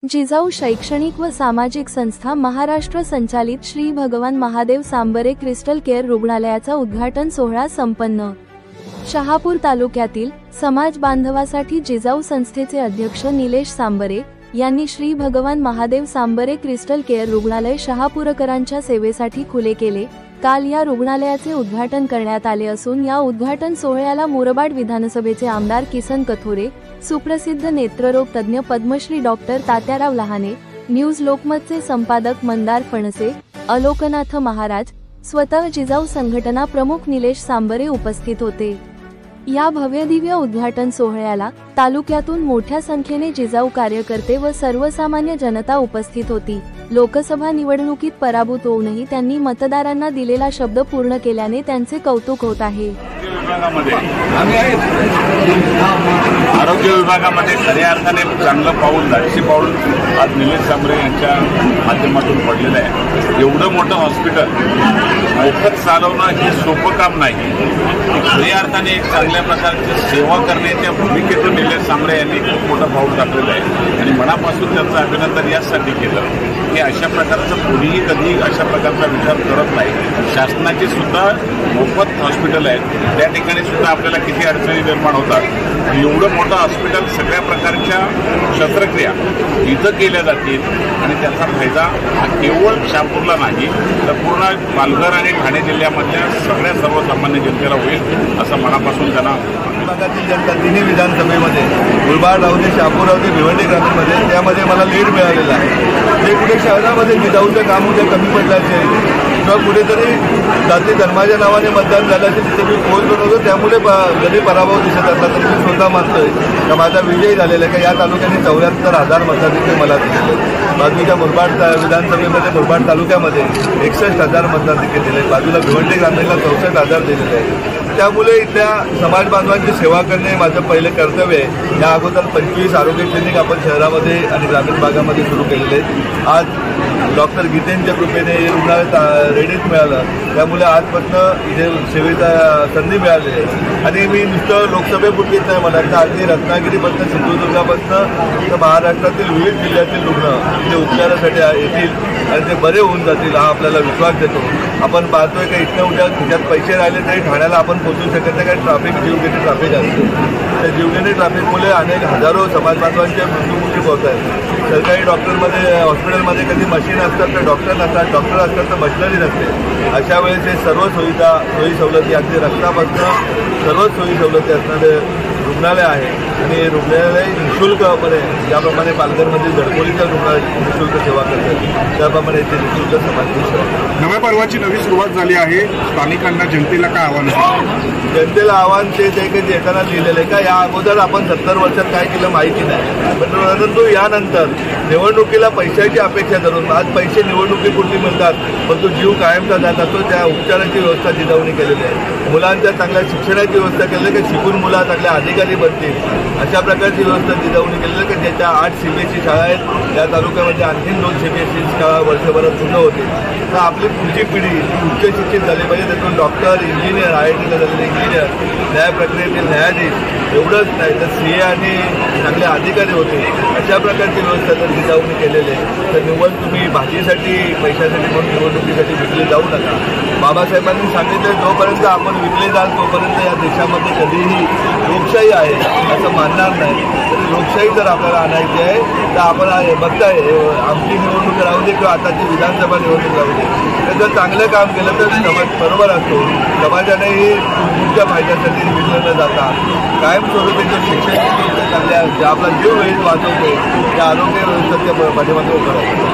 जिजाऊ शैक्षणिक व सामाजिक संस्था महाराष्ट्र संचालित श्री भगवान महादेव सांबरे क्रिस्टल केअर रुग्णालयाचा उद्घाटन सोहळा संपन्न। शहापूर तालुक्यातील समाज बांधवासाठी जिजाऊ संस्थेचे अध्यक्ष निलेश सांबरे यांनी श्री भगवान महादेव सांबरे क्रिस्टल केअर रुग्णालय शहापूरकरांच्या सेवेसाठी खुले केले। काल या रुग्णालयाचे उद्घाटन करण्यात आले असून या उद्घाटन सोहळ्याला मुरबाड विधानसभेचे आमदार किसन कथोरे, सुप्रसिद्ध नेत्ररोग तज्ञ पद्मश्री डॉक्टर तात्याराव लहाने, न्यूज लोकमतचे संपादक मंदार फणसे, अलोकनाथ महाराज, स्वतः जिजाऊ संघटना प्रमुख निलेश सांबरे उपस्थित होते। या भव्यदिव्य उद्घाटन सोहळ्याला तालुक्यातून मोठ्या संख्येने जिजाऊ कार्यकर्ते व सर्वसामान्य जनता उपस्थित होती। लोकसभा निवडणुकीत पराभूत होऊनही त्यांनी मतदारांना दिलेला शब्द पूर्ण केल्याने त्यांचे कौतुक होत आहे। आरोग्य विभागामध्ये खऱ्या अर्थाने चांगलं पाऊल, धाडसी पाऊल आज निलेश सांबरे यांच्या माध्यमातून पडलेलं आहे। एवढं मोठं हॉस्पिटल मोफत चालवणं हे सोपं काम नाही। खऱ्या अर्थाने एक चांगल्या प्रकारची सेवा करण्याच्या भूमिकेतून निलेश सांबरे यांनी खूप मोठं पाऊल टाकलेलं आहे आणि मनापासून त्यांचं अभिनंदन यासाठी केलं की अशा प्रकारचं कोणीही कधी अशा प्रकारचा विचार करत नाही। शासनाची सुद्धा मोफत हॉस्पिटल आहे, त्या ठिकाणी सुद्धा आपल्याला किती अडचणी निर्माण होतात। एवढं मोठं हॉस्पिटल सगळ्या प्रकारच्या शस्त्रक्रिया इथं केल्या जातील आणि त्याचा फायदा हा केवळ शहापूरला नाही तर पूर्ण पालघर आणि ठाणे जिल्ह्यामधल्या सगळ्या सर्वसामान्य जनतेला होईल असं मनापासून त्यांना भागातील जनता तिन्ही विधानसभेमध्ये मुरबाड राहू दे, शहापूर राहू दे, भिवंडी ग्रामीणमध्ये त्यामध्ये मला लीड मिळालेला आहे। जे कुठे शहरामध्ये जिजाऊचं काम उद्या कमी पडलं असेल किंवा कुठेतरी जाती धर्माच्या नावाने मतदान झालं असेल तिथे मी पोच बनवतो, त्यामुळे जरी पराभव दिसत असला तरी मी स्वतः मानतोय का माझा विजय झालेला आहे। का या तालुक्याने 74,000 मताधिक्य मला दिलेले, बाजूच्या मुरबाड विधानसभेमध्ये मुरबाड तालुक्यामध्ये 61,000 मताधिक्य दिले, बाजूला भिवंडी ग्रामीणला 64,000 दिलेले आहे। त्यामुळे इथल्या समाज बांधवांची सेवा करणे माझं पहिलं कर्तव्य आहे। या अगोदर 25 आरोग्य क्लिनिक आपण शहरामध्ये आणि ग्रामीण भागामध्ये सुरू केलेले आहेत। आज डॉक्टर गीतेंच्या कृपेने हे रुग्णालय रेडीच मिळालं, त्यामुळे आजपासून इथे सेवेचा संधी मिळाली आहे। आणि मी नुसतं लोकसभेपुरतीच नाही म्हणत तर अगदी रत्नागिरीपासून सिंधुदुर्गापासून तर महाराष्ट्रातील विविध जिल्ह्यातील रुग्ण इथे उपचारासाठी येतील आणि ते बरे होऊन जातील हा आपल्याला विश्वास देतो। आपण पाहतोय की इथनं उद्या खिशात पैसे राहिले तरी ठाण्याला आपण पोहोचू शकत नाही, कारण ट्रॅफिक जीवघेणी ट्रॅफिक असते। त्या जीवघेणी ट्रॅफिकमुळे अनेक हजारो समाज बांधवांच्या मृत्यूमुखी होत आहेत। सरकारी डॉक्टरमध्ये हॉस्पिटलमध्ये कधी मशीन असतात तर डॉक्टर नसतात, डॉक्टर असतात तर मशिनरी नसते। अशा वेळेस हे सर्व सोयी सवलती अगदी रक्तापासून सर्वच सोयी सवलती असणारे रुग्णालय आहे आणि रुग्णालय निःशुल्कपणे ज्याप्रमाणे पालघरमध्ये जडकोलीच्या रुग्णालय निःशुल्क सेवा करतात त्याप्रमाणे इथे निःशुल्क समाज सेवा। नव्या पर्वाची नवी सुरुवात झाली आहे, स्थानिकांना जनतेला काय आव्हान आहे? जनतेला आव्हान तेच आहे की येताना लिहिलेलं आहे का या अगोदर आपण 70 वर्षात काय केलं माहिती नाही, परंतु यानंतर निवडणुकीला पैशाची अपेक्षा धरून आज पैसे निवडणुकीपुरती मिळतात परंतु जीव कायमचा जात असतो, त्या उपचाराची व्यवस्था जिजाऊने केलेली आहे। मुलांच्या चांगल्या शिक्षणाची व्यवस्था केली की शिकून मुलं चांगल्या अधिकारी बनतील अशा प्रकारची व्यवस्था जिजाऊने केलेली आहे की ज्याच्या 8 CBSE शाळा आहेत, या तालुक्यामध्ये आणखीन 2 CBSE शाळा वर्षभरात पूर्ण होतील। तर आपली पुढची पिढी उच्च शिक्षित झाली पाहिजे, त्यातून डॉक्टर, इंजिनियर, IITला झालेले इंजिनियर, न्याय प्रक्रियेतील न्यायाधीश एवढंच नाही तर CA आणि चांगले अधिकारी होते। अशा प्रकारची व्यवस्था जर जिजाऊने केलेली आहे तर निवड तुम्ही भाजीसाठी पैशासाठी म्हणून निवडणुकीसाठी विकले जाऊ नका। बाबासाहेबांनी सांगितलं जोपर्यंत आपण विकले जाल तोपर्यंत या देशामध्ये कधीही लोकशाही आहे असं मानणार नाही। तरी लोकशाही जर आपल्याला आणायची आहे तर आपण बघताय आमची निवडणूक राहू दे किंवा आताची विधानसभा निवडणूक राहू दे, तर जर चांगलं काम केलं तर समाज बरोबर असतो। समाजानेही तुमच्या फायद्यासाठी विकलं न जाता कायमस्वरूपी जर शिक्षण चांगल्या आपला जीव वेळीच वाचवतो त्या आरोग्य व्यवस्थेच्या पाठीमागे उभं राहतो।